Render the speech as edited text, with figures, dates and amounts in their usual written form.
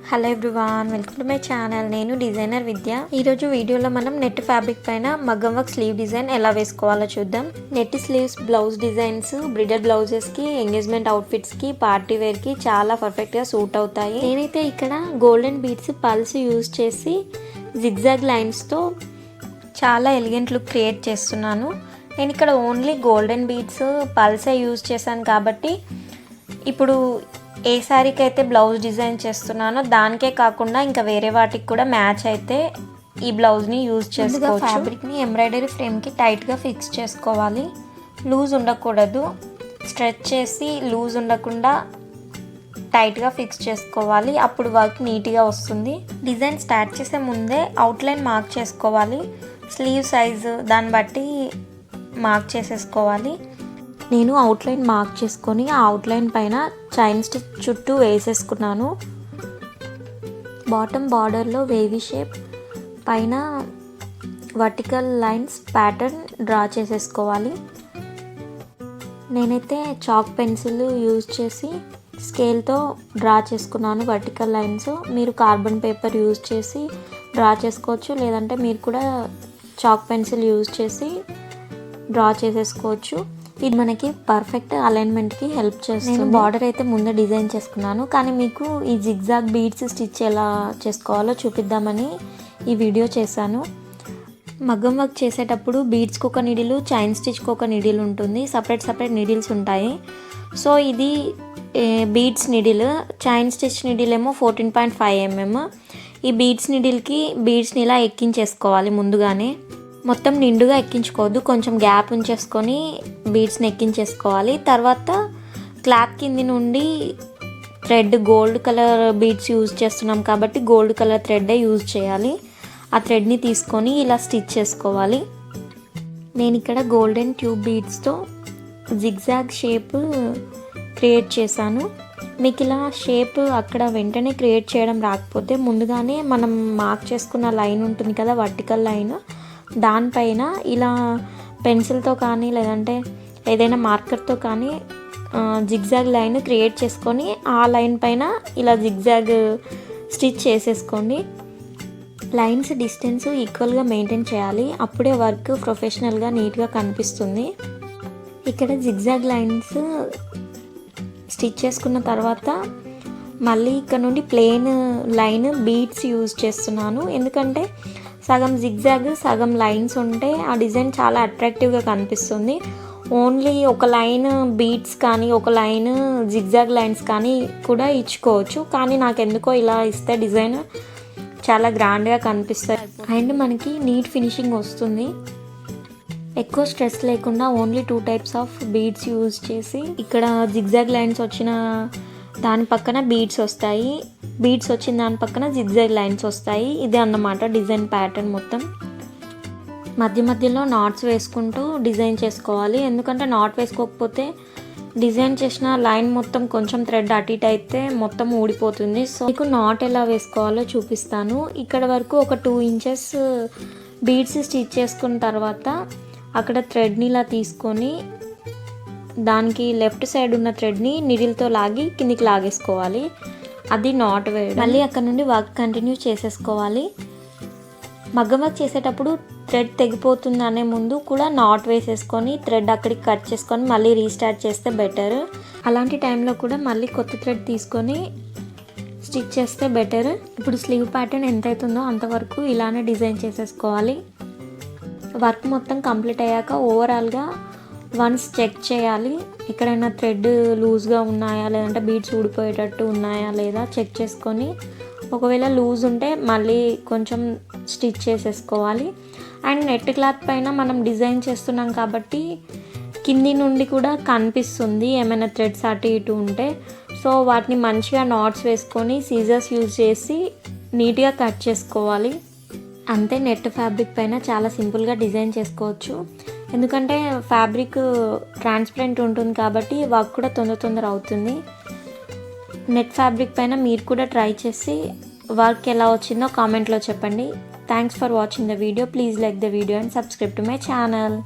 Hello everyone, welcome to my channel. నేను designer విద్య. ఈరోజు వీడియోలో మనం నెట్ ఫ్యాబ్రిక్ పైన మగ్గం వర్క్ స్లీవ్ డిజైన్ ఎలా వేసుకోవాలో చూద్దాం. Net sleeves blouse designs bridal బ్లౌజెస్కి, ఎంగేజ్మెంట్ అవుట్ఫిట్స్కి, పార్టీ వేర్కి చాలా పర్ఫెక్ట్గా సూట్ అవుతాయి. నేనైతే ఇక్కడ గోల్డెన్ బీడ్స్ పల్స్ యూజ్ చేసి జిగ్జాగ్ లైన్స్తో చాలా ఎలిగెంట్ లుక్ క్రియేట్ చేస్తున్నాను. నేను ఇక్కడ ఓన్లీ గోల్డెన్ బీడ్స్ పల్సే యూజ్ చేశాను కాబట్టి ఇప్పుడు ఏ శారీకి అయితే బ్లౌజ్ డిజైన్ చేస్తున్నానో దానికే కాకుండా ఇంకా వేరే వాటికి కూడా మ్యాచ్ అయితే ఈ బ్లౌజ్ని యూజ్ చేసుకోవచ్చు. ఫ్యాబ్రిక్ని ఎంబ్రాయిడరీ ఫ్రేమ్కి టైట్గా ఫిక్స్ చేసుకోవాలి. లూజ్ ఉండకూడదు, స్ట్రెచ్ చేసి లూజ్ ఉండకుండా టైట్గా ఫిక్స్ చేసుకోవాలి. అప్పుడు వర్క్ నీట్గా వస్తుంది. డిజైన్ స్టార్ట్ చేసే ముందే అవుట్లైన్ మార్క్ చేసుకోవాలి. స్లీవ్ సైజు దాన్ని బట్టి మార్క్ చేసేసుకోవాలి. నేను అవుట్లైన్ మార్క్ చేసుకొని ఆ అవుట్లైన్ పైన చైన్ స్టిచ్ చుట్టూ వేసేసుకున్నాను. బాటమ్ బార్డర్లో వేవీ షేప్, పైన వర్టికల్ లైన్స్ ప్యాటర్న్ డ్రా చేసేసుకోవాలి. నేనైతే చాక్ పెన్సిల్ యూజ్ చేసి స్కేల్తో డ్రా చేసుకున్నాను వర్టికల్ లైన్స్. మీరు కార్బన్ పేపర్ యూజ్ చేసి డ్రా చేసుకోవచ్చు, లేదంటే మీరు కూడా చాక్ పెన్సిల్ యూజ్ చేసి డ్రా చేసేసుకోవచ్చు. ఇది మనకి పర్ఫెక్ట్ అలైన్మెంట్కి హెల్ప్ చేస్తుంది. నేను బార్డర్ అయితే ముందే డిజైన్ చేసుకున్నాను, కానీ మీకు ఈ జిగ్జాగ్ బీడ్స్ స్టిచ్ ఎలా చేసుకోవాలో చూపిద్దామని ఈ వీడియో చేశాను. మగ్గం వర్క్ చేసేటప్పుడు బీడ్స్కి ఒక నీడిలు, చైన్ స్టిచ్కి ఒక నీడిల్ ఉంటుంది. సపరేట్ నీడిల్స్ ఉంటాయి. సో ఇది beads needle, chain stitch needle ఏమో 14.5 mm. ఈ బీడ్స్ నీడిల్కి బీడ్స్ని ఇలా ఎక్కించేసుకోవాలి. ముందుగానే మొత్తం నిండుగా ఎక్కించుకోవద్దు, కొంచెం గ్యాప్ ఉంచేసుకొని బీడ్స్ని ఎక్కించేసుకోవాలి. తర్వాత క్లాత్ కింది నుండి thread gold colour beads use చేస్తున్నాం కాబట్టి గోల్డ్ కలర్ థ్రెడ్డే యూజ్ చేయాలి. ఆ థ్రెడ్ని తీసుకొని ఇలా స్టిచ్ చేసుకోవాలి. నేను ఇక్కడ గోల్డెన్ ట్యూబ్ బీడ్స్తో జిగ్జాగ్ షేప్ క్రియేట్ చేశాను. మీకు ఇలా షేప్ అక్కడ వెంటనే క్రియేట్ చేయడం రాకపోతే ముందుగానే మనం మార్క్ చేసుకున్న లైన్ ఉంటుంది కదా, వర్టికల్ లైన్, దానిపైన ఇలా పెన్సిల్తో కానీ లేదంటే ఏదైనా మార్కర్తో కానీ జిగ్జాగ్ లైన్ క్రియేట్ చేసుకొని ఆ లైన్ పైన ఇలా జిగ్జాగ్ స్టిచ్ చేసేసుకోండి. లైన్స్ డిస్టెన్స్ ఈక్వల్గా మెయింటైన్ చేయాలి. అప్పుడే వర్క్ ప్రొఫెషనల్గా నీట్గా కనిపిస్తుంది. ఇక్కడ జిగ్జాగ్ లైన్స్ స్టిచ్ చేసుకున్న తర్వాత మళ్ళీ ఇక్కడ నుండి ప్లెయిన్ లైన్ బీడ్స్ యూజ్ చేస్తున్నాను. ఎందుకంటే సగం జిగ్జాగ్ సగం లైన్స్ ఉంటే ఆ డిజైన్ చాలా అట్రాక్టివ్గా కనిపిస్తుంది. ఓన్లీ ఒక లైన్ బీడ్స్ కానీ ఒక లైన్ జిగ్జాగ్ లైన్స్ కానీ కూడా ఇచ్చుకోవచ్చు, కానీ నాకు ఎందుకో ఇలా ఇస్తే డిజైన్ చాలా గ్రాండ్గా కనిపిస్తుంది అండ్ మనకి నీట్ ఫినిషింగ్ వస్తుంది. ఎక్కువ స్ట్రెస్ లేకుండా only 2 types of beads use చేసి ఇక్కడ జిగ్జాగ్ లైన్స్ వచ్చిన దాని పక్కన బీడ్స్ వస్తాయి, బీడ్స్ వచ్చిన దాని పక్కన జిగ్జాగ్ లైన్స్ వస్తాయి. ఇదే అన్నమాట డిజైన్ ప్యాటర్న్ మొత్తం. మధ్యలో నాట్స్ వేసుకుంటూ డిజైన్ చేసుకోవాలి. ఎందుకంటే నాట్ వేసుకోకపోతే డిజైన్ చేసిన లైన్ మొత్తం కొంచెం థ్రెడ్ అటు ఇటు అయితే మొత్తం ఊడిపోతుంది. సో మీకు నాట్ ఎలా వేసుకోవాలో చూపిస్తాను. ఇక్కడ వరకు ఒక 2 inches బీడ్స్ స్టిచ్ చేసుకున్న తర్వాత అక్కడ థ్రెడ్ని ఇలా తీసుకొని దానికి లెఫ్ట్ సైడ్ ఉన్న థ్రెడ్ని నిడిల్తో లాగి కిందికి లాగేసుకోవాలి. అది నాట్ వేయడం. మళ్ళీ అక్కడ నుండి వర్క్ కంటిన్యూ చేసేసుకోవాలి. మగ్గం వర్క్ చేసేటప్పుడు థ్రెడ్ తెగిపోతుంది అనే ముందు కూడా నాట్ వేసేసుకొని థ్రెడ్ అక్కడికి కట్ చేసుకొని మళ్ళీ రీస్టార్ట్ చేస్తే బెటర్. అలాంటి టైంలో కూడా మళ్ళీ కొత్త థ్రెడ్ తీసుకొని స్టిచ్ చేస్తే బెటర్. ఇప్పుడు స్లీవ్ ప్యాటర్న్ ఎంత అవుతుందో అంతవరకు ఇలానే డిజైన్ చేసేసుకోవాలి. వర్క్ మొత్తం కంప్లీట్ అయ్యాక ఓవరాల్గా వన్స్ చెక్ చేయాలి. ఎక్కడైనా థ్రెడ్ లూజ్గా ఉన్నాయా లేదంటే బీడ్స్ ఊడిపోయేటట్టు ఉన్నాయా లేదా చెక్ చేసుకొని ఒకవేళ లూజ్ ఉంటే మళ్ళీ కొంచెం స్టిచ్ చేసేసుకోవాలి. అండ్ నెట్ క్లాత్ పైన మనం డిజైన్ చేస్తున్నాం కాబట్టి కింది నుండి కూడా కనిపిస్తుంది ఏమైనా థ్రెడ్స్ అటు ఇటు ఉంటే. సో వాటిని మంచిగా నాట్స్ వేసుకొని సీజర్స్ యూజ్ చేసి నీట్గా కట్ చేసుకోవాలి. అంతే, నెట్ ఫ్యాబ్రిక్ పైన చాలా సింపుల్గా డిజైన్ చేసుకోవచ్చు. ఎందుకంటే ఫ్యాబ్రిక్ ట్రాన్స్పరెంట్ ఉంటుంది కాబట్టి వర్క్ కూడా తొందర అవుతుంది. నెట్ ఫ్యాబ్రిక్ పైన మీరు కూడా ట్రై చేసి వర్క్ ఎలా వచ్చిందో కామెంట్లో చెప్పండి. Thanks for watching the video. Please like the video and subscribe to my channel.